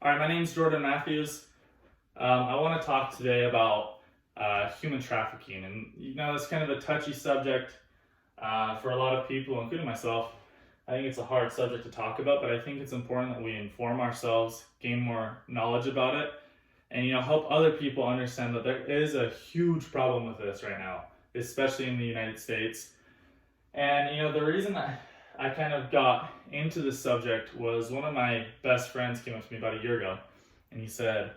All right, my name's Jordan Matthews. I want to talk today about human trafficking, and it's kind of a touchy subject for a lot of people, including myself. I think it's a hard subject to talk about, but I think it's important that we inform ourselves, gain more knowledge about it, and help other people understand that there is a huge problem with this right now, especially in the United States. And the reason I kind of got into this subject was one of my best friends came up to me about a year ago, and he said,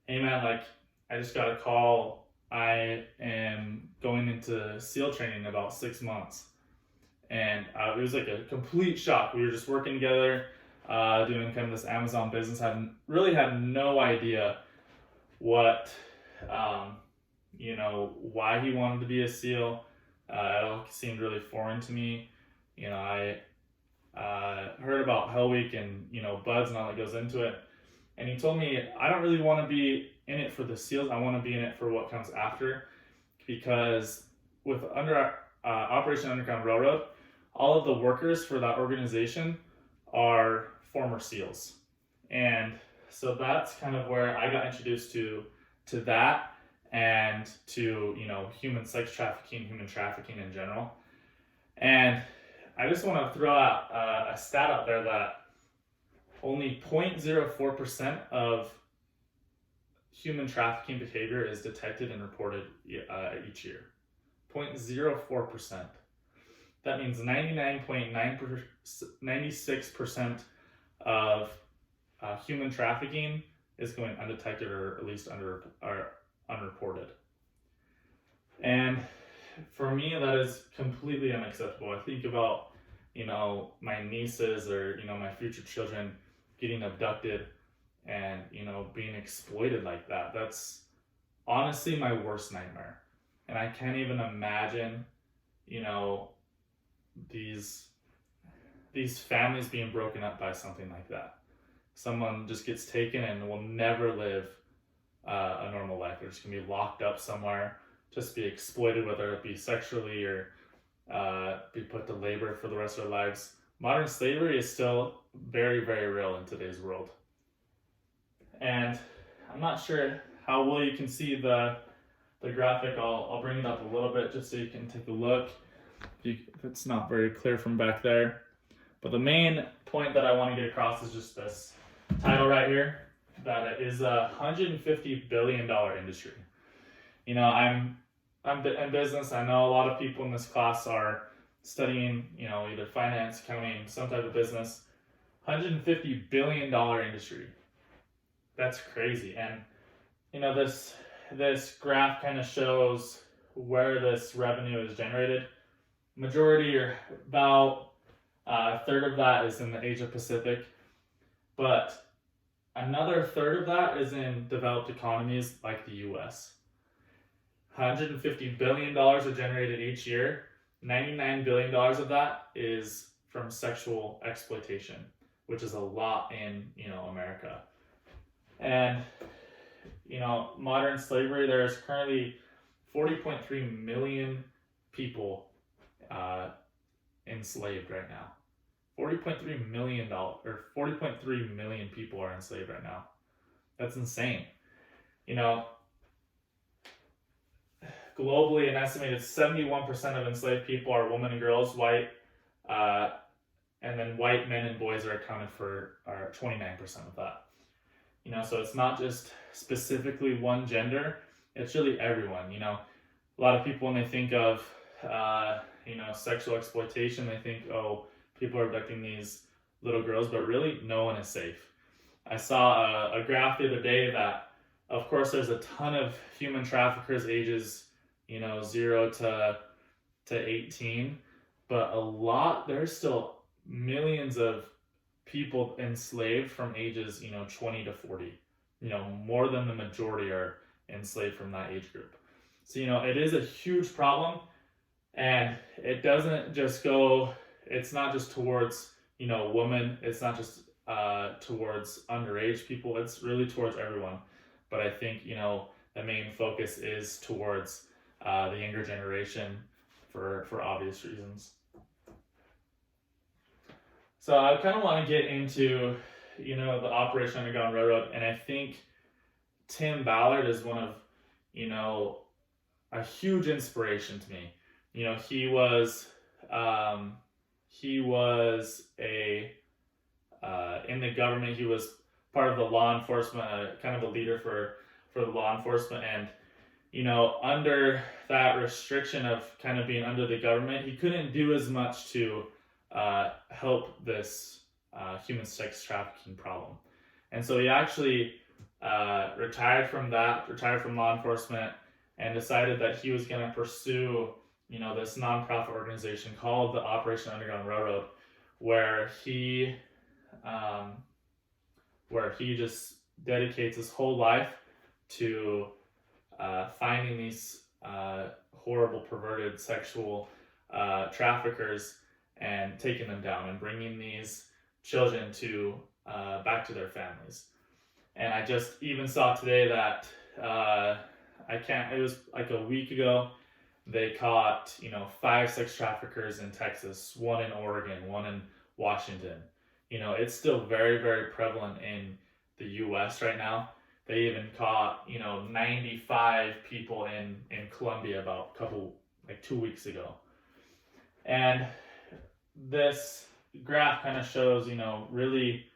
"Hey man, I just got a call. I am going into SEAL training in about 6 months." And it was like a complete shock. We were just working together, doing kind of this Amazon business. I really had no idea what, why he wanted to be a SEAL. It all seemed really foreign to me. I heard about Hell Week and, buds and all that goes into it. And he told me, I don't really want to be in it for the SEALs. I want to be in it for what comes after. Because with Operation Underground Railroad, all of the workers for that organization are former SEALs. And so that's kind of where I got introduced to that and to, human sex trafficking, human trafficking in general. And I just want to throw out a stat out there that only 0.04% of human trafficking behavior is detected and reported each year. 0.04%. That means 96% of human trafficking is going undetected or at least unreported. And for me, that is completely unacceptable. I think about, my nieces or, my future children getting abducted and, being exploited like that. That's honestly my worst nightmare. And I can't even imagine, these families being broken up by something like that. Someone just gets taken and will never live a normal life. They're just going to be locked up somewhere, just be exploited, whether it be sexually or be put to labor for the rest of their lives. Modern slavery is still very, very real in today's world. And I'm not sure how well you can see the graphic. I'll bring it up a little bit just so you can take a look. It's not very clear from back there. But the main point that I want to get across is just this title right here, that it is a $150 billion industry. I'm in business. I know a lot of people in this class are studying, either finance, accounting, some type of business. $150 billion industry. That's crazy. And, this graph kind of shows where this revenue is generated. Majority, or about a third of that, is in the Asia Pacific. But another third of that is in developed economies like the US. $150 billion are generated each year. $99 billion of that is from sexual exploitation, which is a lot in, America. And, modern slavery, there is currently 40.3 million people enslaved right now. 40.3 million people are enslaved right now. That's insane. Globally, an estimated 71% of enslaved people are women and girls, white, and then white men and boys are accounted for 29% of that. So it's not just specifically one gender, it's really everyone. A lot of people, when they think of, sexual exploitation, they think, oh, people are abducting these little girls, but really no one is safe. I saw a graph the other day that, of course, there's a ton of human traffickers ages 0 to 18, but there's still millions of people enslaved from ages 20 to 40. More than the majority are enslaved from that age group. So it is a huge problem, and it doesn't just go, it's not just towards women, it's not just towards underage people, it's really towards everyone. But I think the main focus is towards the younger generation for obvious reasons. So I kind of want to get into, the Operation Underground Railroad, and I think Tim Ballard is one of, a huge inspiration to me. He was a in the government. He was part of the law enforcement, kind of a leader for the law enforcement, and under that restriction of kind of being under the government, he couldn't do as much to help this human sex trafficking problem. And so he actually retired from law enforcement, and decided that he was going to pursue, this nonprofit organization called the Operation Underground Railroad, where he just dedicates his whole life to finding these horrible, perverted sexual traffickers and taking them down and bringing these children back to their families. And I just even saw today that it was like a week ago, they caught 5 sex traffickers in Texas, 1 in Oregon, 1 in Washington. It's still very, very prevalent in the U.S. right now. They even caught 95 people in Colombia about 2 weeks ago. And this graph kind of shows really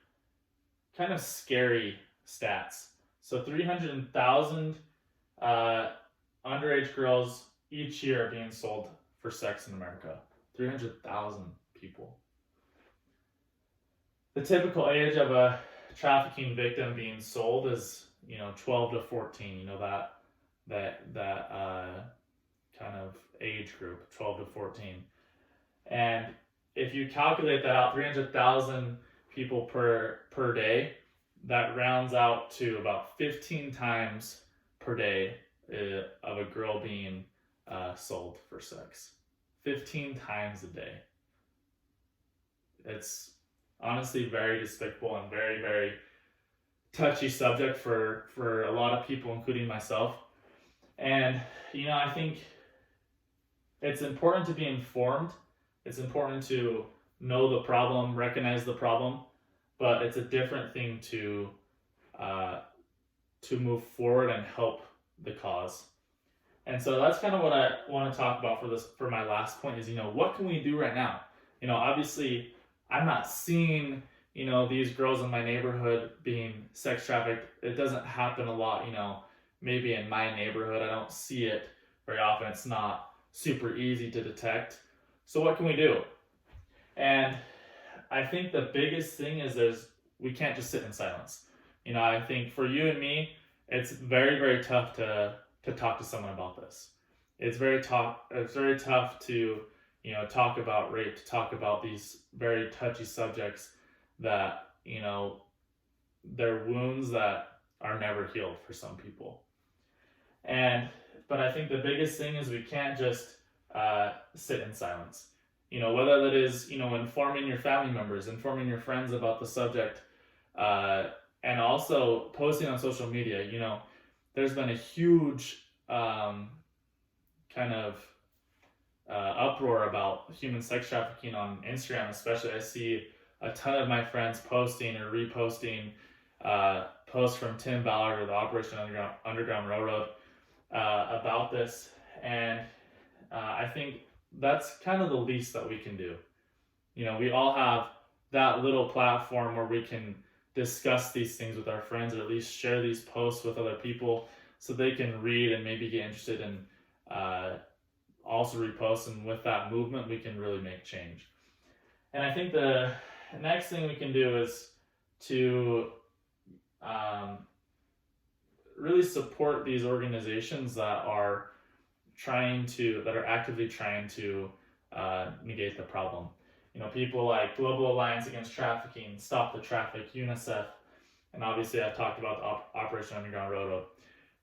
kind of scary stats. So 300,000 underage girls each year are being sold for sex in America. 300,000 people. The typical age of a trafficking victim being sold is 12 to 14. That kind of age group, 12 to 14. And if you calculate that out, 300,000 people per day, that rounds out to about 15 times per day of a girl being sold for sex. 15 times a day. It's honestly very despicable and very, very touchy subject for a lot of people, including myself. And I think it's important to be informed. It's important to know the problem, recognize the problem, but it's a different thing to move forward and help the cause. And so that's kind of what I want to talk about for my last point is, what can we do right now? Obviously I'm not seeing, these girls in my neighborhood being sex trafficked. It doesn't happen a lot, maybe in my neighborhood. I don't see it very often. It's not super easy to detect. So what can we do? And I think the biggest thing is we can't just sit in silence. I think for you and me, it's very, very tough to talk to someone about this. It's very tough to talk about rape, to talk about these very touchy subjects that they're wounds that are never healed for some people. But I think the biggest thing is we can't just sit in silence. Whether that is informing your family members, informing your friends about the subject, and also posting on social media. There's been a huge kind of uproar about human sex trafficking on Instagram, especially. I see a ton of my friends posting or reposting posts from Tim Ballard or the Operation Underground Railroad about this, and I think that's kind of the least that we can do. We all have that little platform where we can discuss these things with our friends, or at least share these posts with other people so they can read and maybe get interested and also repost. And with that movement, we can really make change. And I think the next thing we can do is to really support these organizations that are actively trying to negate the problem. People like Global Alliance Against Trafficking, Stop the Traffic, UNICEF, and obviously I've talked about the Operation Underground Railroad.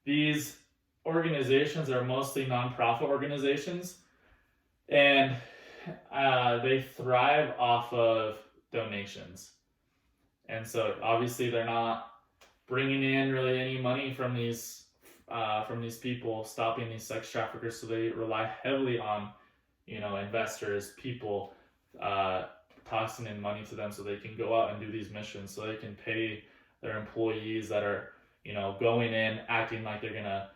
These organizations are mostly nonprofit organizations, and they thrive off of donations. And so obviously they're not bringing in really any money from these people stopping these sex traffickers, so they rely heavily on investors, people, tossing in money to them so they can go out and do these missions, so they can pay their employees that are, going in acting like they're gonna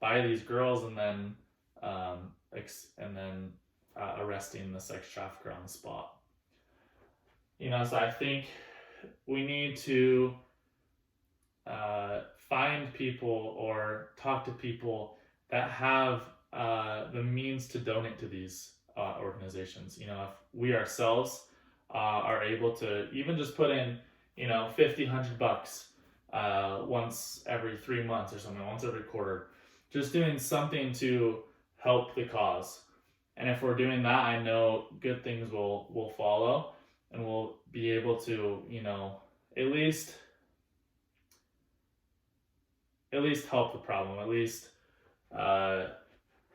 buy these girls and then arresting the sex trafficker on the spot. So I think we need to find people or talk to people that have the means to donate to these organizations. If we ourselves are able to even just put in, $50-100 once every 3 months or something, once every quarter, just doing something to help the cause. And if we're doing that, I know good things will follow, and we'll be able to, at least help the problem, at least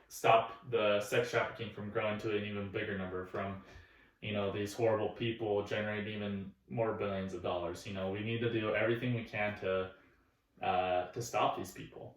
stop the sex trafficking from growing to an even bigger number, from these horrible people generating even more billions of dollars. We need to do everything we can to stop these people.